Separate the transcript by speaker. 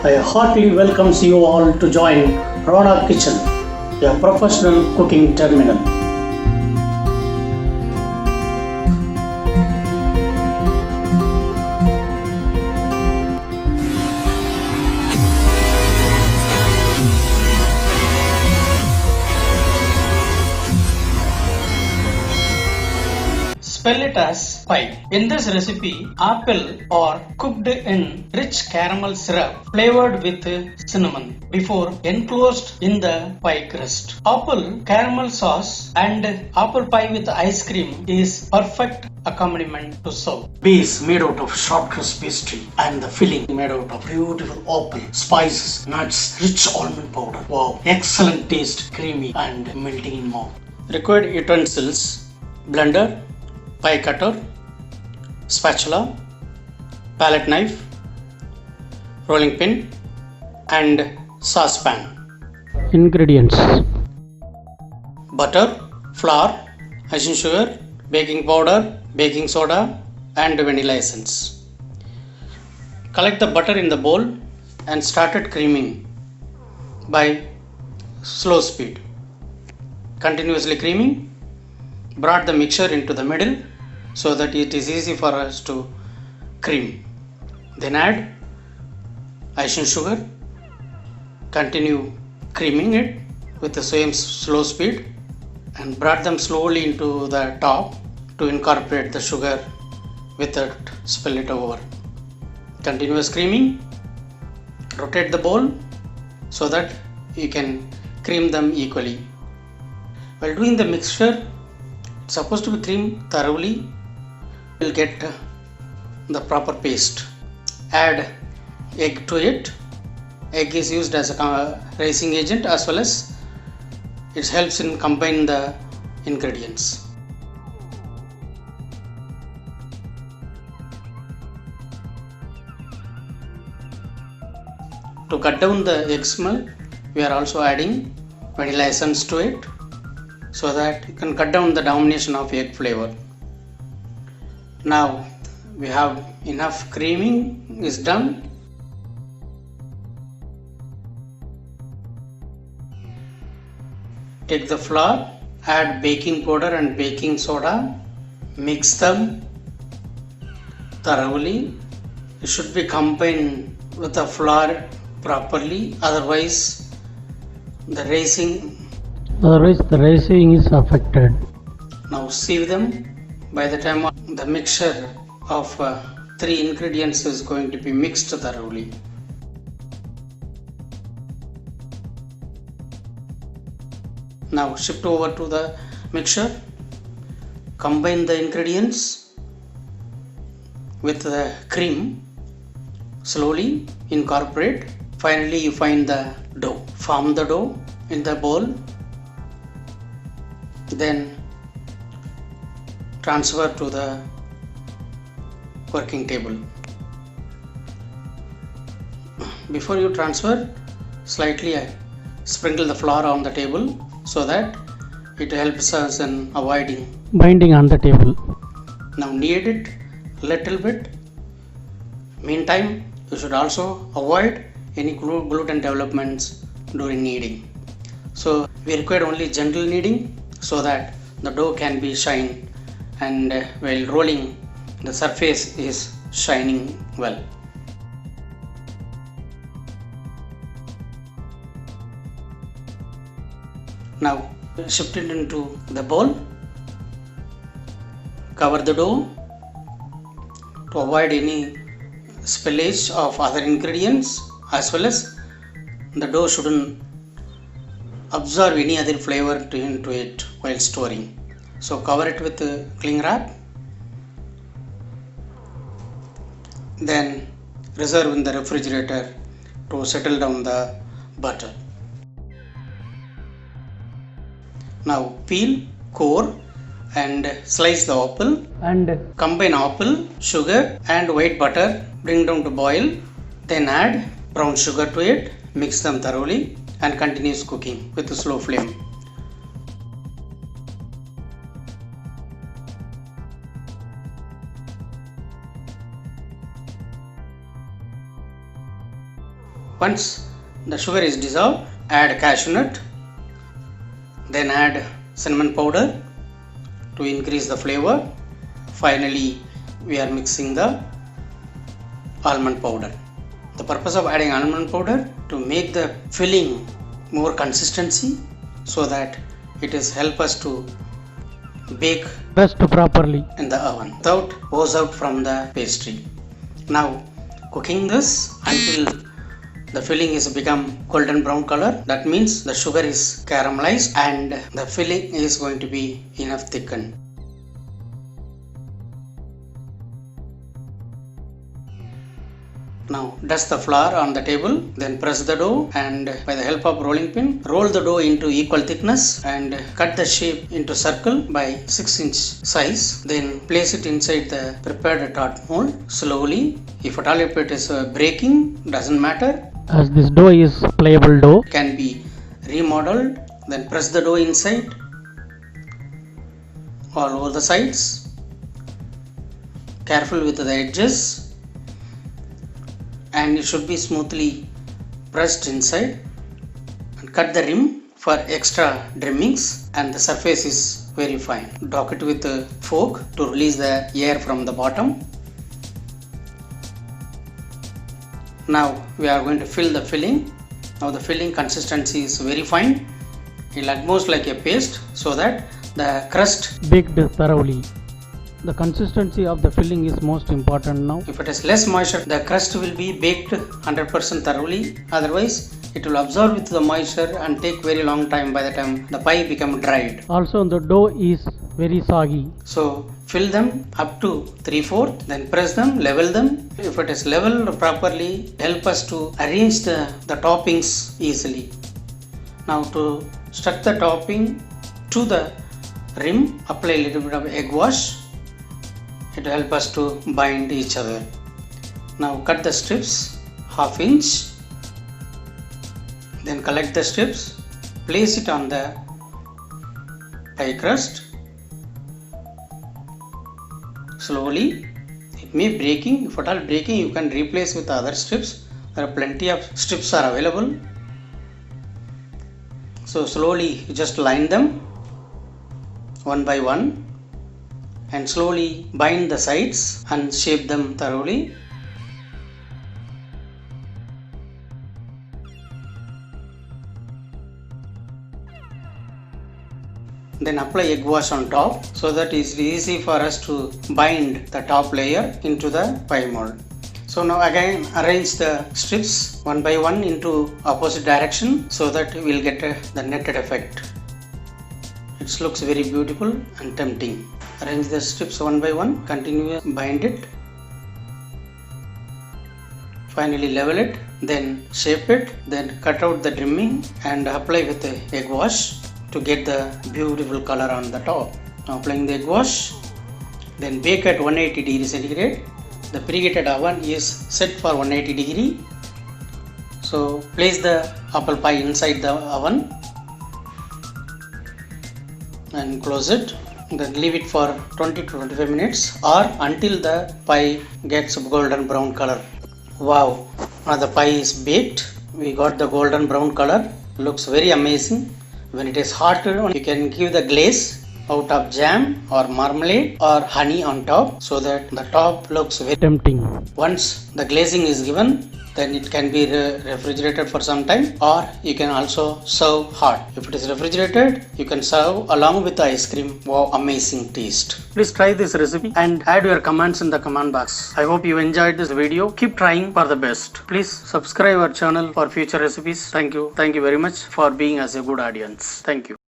Speaker 1: I heartily welcomes you all to join Rana Kitchen, a professional cooking terminal.
Speaker 2: Spell it as pie. In this recipe, apple are cooked in rich caramel syrup flavored with cinnamon before enclosed in the pie crust. Apple caramel sauce and apple pie with ice cream is perfect accompaniment to serve.
Speaker 1: Base made out of short crust pastry and the filling made out of beautiful apple, spices, nuts, rich almond powder. Wow, excellent taste, creamy and melting in mouth. Required utensils: blender, pie cutter, spatula, palette knife, rolling pin and saucepan.
Speaker 3: Ingredients:
Speaker 1: Butter, flour, icing sugar, baking powder, baking soda and vanilla essence. Collect the butter in the bowl and started creaming by slow speed. Continuously creaming, brought the mixture into the middle so that it is easy for us to cream. Then add icing sugar, continue creaming it with the same slow speed and brought them slowly into the top to incorporate the sugar without spill it over. Continuous creaming, rotate the bowl so that you can cream them equally. While doing the mixture, it's supposed to be creamed thoroughly. We'll get the proper paste. Add egg to it. Egg is used as a raising agent as well as it helps in combining the ingredients. To cut down the egg smell, we are also adding vanilla essence to it so that you can cut down the domination of egg flavor. Now we have enough creaming is done. Take the flour, add baking powder and baking soda, mix them thoroughly. It should be combined with the flour properly, otherwise the raising
Speaker 3: is affected.
Speaker 1: Now sieve them. By the time the mixture of 3 ingredients is going to be mixed thoroughly. Now shift over to the mixture. Combine the ingredients with the cream. Slowly incorporate. Finally you find the dough. Form the dough in the bowl. Then transfer to the working table. Before you transfer, slightly sprinkle the flour on the table so that it helps us in avoiding
Speaker 3: Binding on the table.
Speaker 1: Now knead it little bit. Meantime, you should also avoid any gluten developments during kneading. So we require only gentle kneading so that the dough can be shine and while rolling the surface is shining well. Now shift it into the bowl. Cover the dough to avoid any spillage of other ingredients as well as the dough shouldn't absorb any other flavor into it while storing. So cover it with a cling wrap. Then reserve in the refrigerator to settle down the butter. Now peel, core and slice the apple
Speaker 3: And
Speaker 1: combine apple, sugar and white butter, bring down to boil, then add brown sugar to it, mix them thoroughly and continues cooking with a slow flame. Once the sugar is dissolved, add cashew nut, then add cinnamon powder to increase the flavor. Finally, we are mixing the almond powder. The purpose of adding almond powder to make the filling more consistency so that it is help us to bake
Speaker 3: Pressed properly.
Speaker 1: in the oven without ooze out from the pastry. Now cooking this until the filling is become golden brown color. That means the sugar is caramelized and the filling is going to be enough thickened. Now dust the flour on the table, then press the dough and by the help of rolling pin, roll the dough into equal thickness and cut the shape into circle by 6-inch size. Then place it inside the prepared tart mold slowly. If at all if it is breaking, doesn't matter.
Speaker 3: As this dough is pliable dough,
Speaker 1: It can be remodeled. Then press the dough inside all over the sides. Careful with the edges. And it should be smoothly pressed inside, and cut the rim for extra trimmings, and the surface is very fine. Dock it with a fork to release the air from the bottom. Now we are going to fill the filling. Now the filling consistency is very fine. It will almost like a paste so that the crust,
Speaker 3: baked thoroughly. The consistency of the filling is most important now.
Speaker 1: if it is less moisture, the crust will be baked 100% thoroughly. Otherwise, it will absorb with the moisture and take very long time by the time the pie become dried.
Speaker 3: Also the dough is very soggy.
Speaker 1: So fill them up to 3/4, then press them, level them. If it is leveled properly, help us to arrange the toppings easily. Now to stuck the topping to the rim, apply a little bit of egg wash. It will help us to bind each other. Now cut the strips 1/2 inch, then collect the strips, place it on the pie crust slowly. It may breaking. If at all breaking, you can replace with other strips. There are plenty of strips are available. So slowly you just line them one by one and slowly bind the sides and shape them thoroughly. Then apply egg wash on top so that it is easy for us to bind the top layer into the pie mold. So now again arrange the strips one by one into opposite direction so that we will get the netted effect. It looks very beautiful and tempting. Arrange the strips one by one, continue bind it. Finally level it, then shape it, then cut out the trimming and apply with the egg wash to get the beautiful color on the top. Now applying the egg wash, then bake at 180 degrees centigrade. The preheated oven is set for 180 degree. So place the apple pie inside the oven and close it. Then leave it for 20 to 25 minutes or until the pie gets golden brown color. Wow, now the pie is baked. We got the golden brown color. Looks very amazing. When it is hot, you can give the glaze out of jam or marmalade or honey on top so that the top looks very
Speaker 3: Tempting.
Speaker 1: Once the glazing is given, then it can be refrigerated for some time or you can also serve hot. If it is refrigerated, you can serve along with the ice cream. Wow, amazing taste. Please try this recipe and add your comments in the comment box. I hope you enjoyed this video. Keep trying for the best. Please subscribe our channel for future recipes. Thank you. Thank you very much for being as a good audience. Thank you.